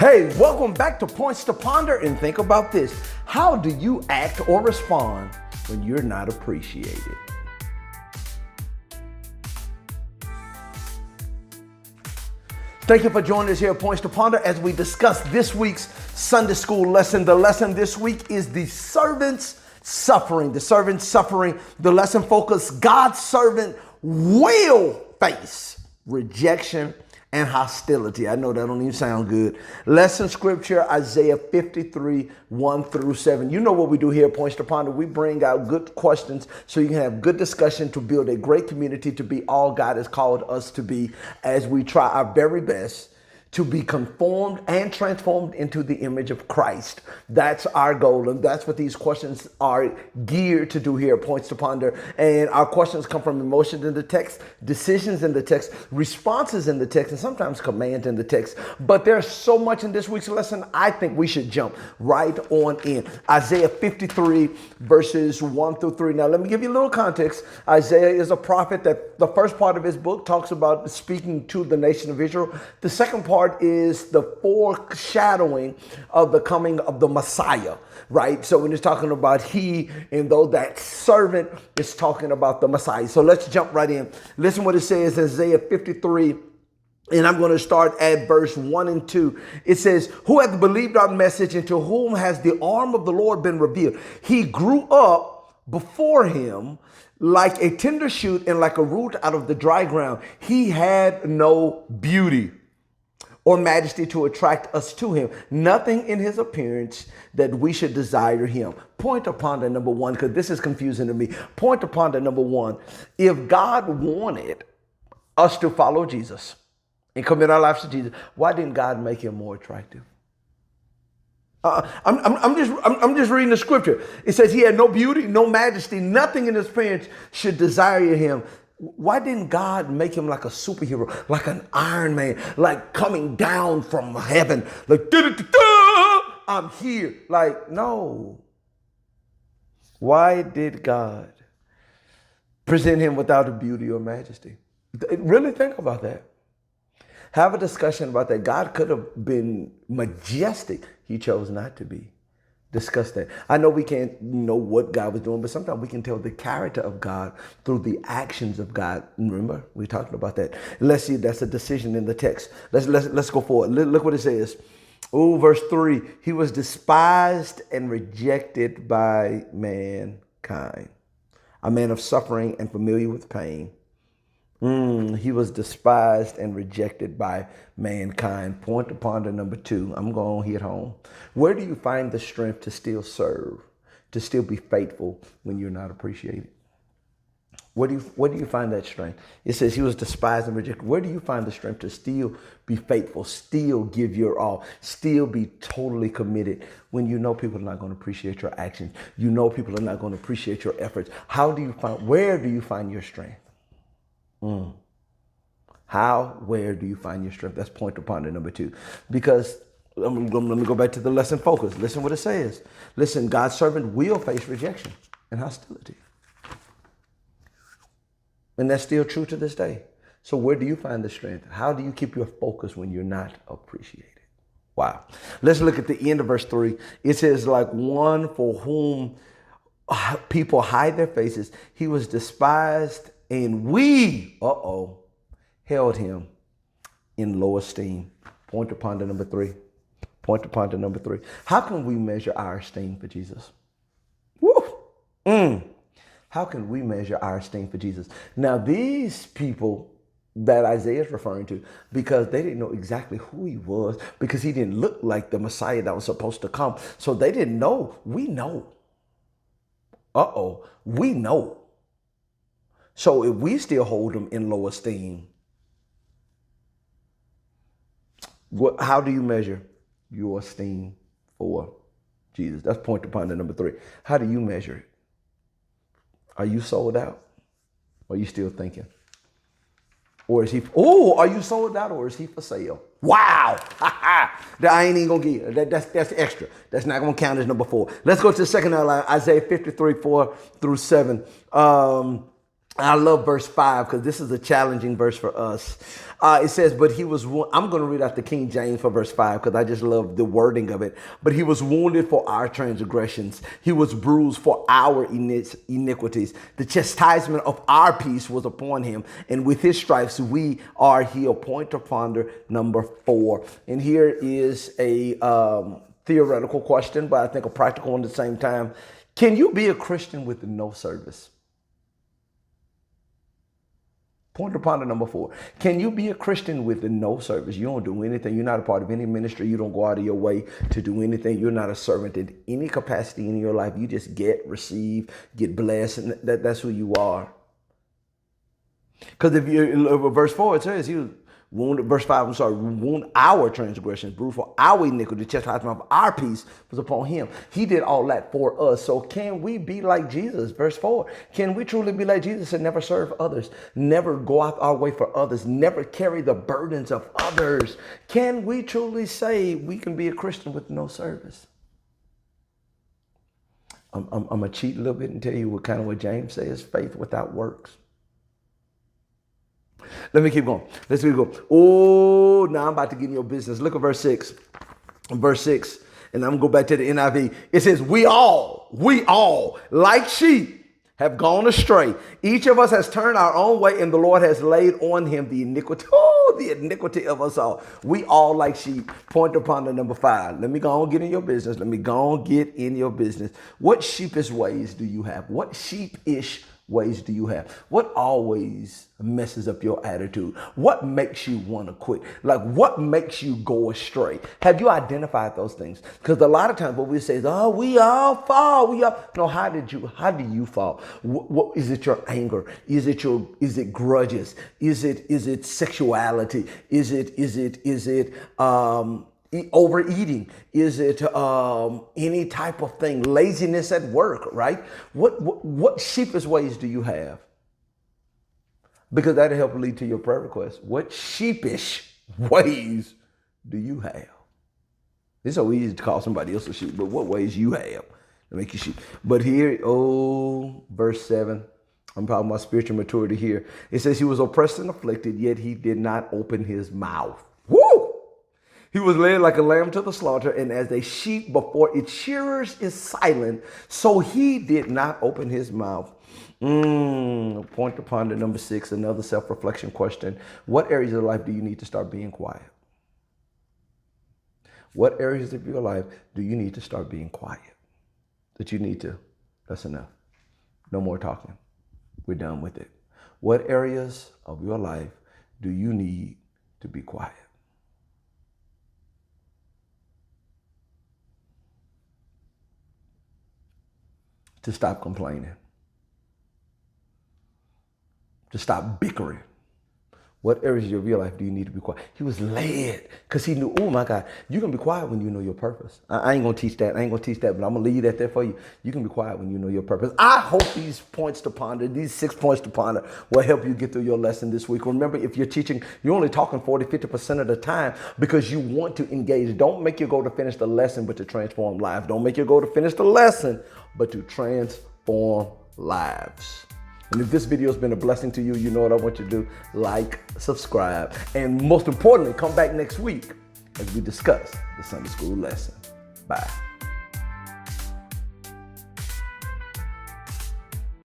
Hey, welcome back to Points to Ponder, and think about this. How do you act or respond when you're not appreciated? Thank you for joining us here at Points to Ponder as we discuss this week's Sunday school lesson. The lesson this week is the servant's suffering. The servant's suffering. The lesson focus: God's servant will face rejection and hostility. I know that don't even sound good. Lesson scripture, Isaiah 53, 1 through 7. You know what we do here at Points to Ponder. We bring out good questions so you can have good discussion to build a great community to be all God has called us to be as we try our very best to be conformed and transformed into the image of Christ. That's our goal, and that's what these questions are geared to do here at Points to Ponder. And our questions come from emotions in the text, decisions in the text, responses in the text, and sometimes commands in the text. But there's so much in this week's lesson, I think we should jump right on in. Isaiah 53, verses 1 through 3. Now, let me give you a little context. Isaiah is a prophet that the first part of his book talks about speaking to the nation of Israel. The second part is the foreshadowing of the coming of the Messiah, right? So when it's talking about he, and though that servant is talking about the Messiah. So let's jump right in. Listen what it says in Isaiah 53. And I'm going to start at verse 1 and 2. It says, "Who hath believed our message, and to whom has the arm of the Lord been revealed? He grew up before him like a tender shoot and like a root out of the dry ground. He had no beauty or majesty to attract us to him. Nothing in his appearance that we should desire him." Point to ponder number one, because this is confusing to me. Point to ponder number one. If God wanted us to follow Jesus and commit our lives to Jesus, why didn't God make him more attractive? I'm just reading the scripture. It says he had no beauty, no majesty, nothing in his appearance should desire him. Why didn't God make him like a superhero, like an Iron Man, like coming down from heaven, like, I'm here? Like, no. Why did God present him without a beauty or majesty? Really think about that. Have a discussion about that. God could have been majestic. He chose not to be. Discuss that. I know we can't know what God was doing, but sometimes we can tell the character of God through the actions of God. Remember, we talked about that. Let's see, that's a decision in the text. Let's go forward. Look what it says. Oh, verse 3. He was despised and rejected by mankind. A man of suffering and familiar with pain. He was despised and rejected by mankind. Point to ponder number 2. I'm going to hit home. Where do you find the strength to still serve, to still be faithful when you're not appreciated? Where do you find that strength? It says he was despised and rejected. Where do you find the strength to still be faithful, still give your all, still be totally committed when you know people are not going to appreciate your actions? You know people are not going to appreciate your efforts. Where do you find your strength? Where do you find your strength? That's point to ponder number 2. Because let me go back to the lesson focus. Listen what it says. Listen, God's servant will face rejection and hostility. And that's still true to this day. So where do you find the strength? How do you keep your focus when you're not appreciated? Wow. Let's look at the end of verse 3. It says, like one for whom people hide their faces, he was despised, and we, held him in low esteem. Point to ponder number 3. Point to ponder number 3. How can we measure our esteem for Jesus? Woo! How can we measure our esteem for Jesus? Now, these people that Isaiah is referring to, because they didn't know exactly who he was, because he didn't look like the Messiah that was supposed to come. So they didn't know. We know. We know. So if we still hold him in low esteem, how do you measure your esteem for Jesus? That's point to ponder number 3. How do you measure it? Are you sold out? Or are you still thinking? Or is he, are you sold out, or is he for sale? Wow. That I ain't even going to give you. That's extra. That's not going to count as number 4. Let's go to the second outline, Isaiah 53, 4 through 7. I love verse 5 because this is a challenging verse for us. It says, but he was, I'm going to read out the King James for verse 5 because I just love the wording of it. But he was wounded for our transgressions. He was bruised for our iniquities. The chastisement of our peace was upon him. And with his stripes we are healed. Point to ponder number 4. And here is a theoretical question, but I think a practical one at the same time. Can you be a Christian with no service? Point to ponder number 4. Can you be a Christian with no service? You don't do anything. You're not a part of any ministry. You don't go out of your way to do anything. You're not a servant in any capacity in your life. You just get, receive, get blessed, and that's who you are. Because if you verse 4, it says he was wounded, verse 5, I'm sorry, wound our transgressions, bruised for our iniquity, the chastisement of our peace was upon him. He did all that for us. So can we be like Jesus? Verse 4, can we truly be like Jesus and never serve others, never go out our way for others, never carry the burdens of others? Can we truly say we can be a Christian with no service? I'm going to cheat a little bit and tell you what James says, faith without works. Let me keep going. Let's keep going. Oh, now I'm about to get in your business. Look at verse 6. Verse 6. And I'm going to go back to the NIV. It says, we all, like sheep, have gone astray. Each of us has turned our own way, and the Lord has laid on him the iniquity of us all. We all like sheep. Point upon the number 5. Let me go on get in your business. What sheepish ways do you have? What sheepish ways do you have? What always messes up your attitude? What makes you want to quit? Like, what makes you go astray? Have you identified those things? Because a lot of times what we say is, oh, we all fall. No, how do you fall? What is it? Your anger? Is it grudges? Is it sexuality? Is it overeating? Is it any type of thing? Laziness at work, right? What sheepish ways do you have? Because that'll help lead to your prayer request. What sheepish ways do you have? It's so easy to call somebody else a sheep, but what ways you have to make you sheep? But here, verse 7, I'm talking about spiritual maturity here. It says he was oppressed and afflicted, yet he did not open his mouth. Woo! He was led like a lamb to the slaughter, and as a sheep before its shearers is silent, so he did not open his mouth. Point to ponder number 6, another self-reflection question. What areas of life do you need to start being quiet? What areas of your life do you need to start being quiet? That's enough. No more talking. We're done with it. What areas of your life do you need to be quiet? To stop complaining. To stop bickering. What areas of your life do you need to be quiet? He was led because he knew, oh my God, you're going to be quiet when you know your purpose. I ain't going to teach that, but I'm going to leave that there for you. You can be quiet when you know your purpose. I hope these 6 points to ponder will help you get through your lesson this week. Remember, if you're teaching, you're only talking 40-50% of the time because you want to engage. Don't make your goal to finish the lesson, but to transform lives. Don't make your goal to finish the lesson, but to transform lives. And if this video has been a blessing to you, you know what I want you to do. Like, subscribe, and most importantly, come back next week as we discuss the Sunday school lesson. Bye.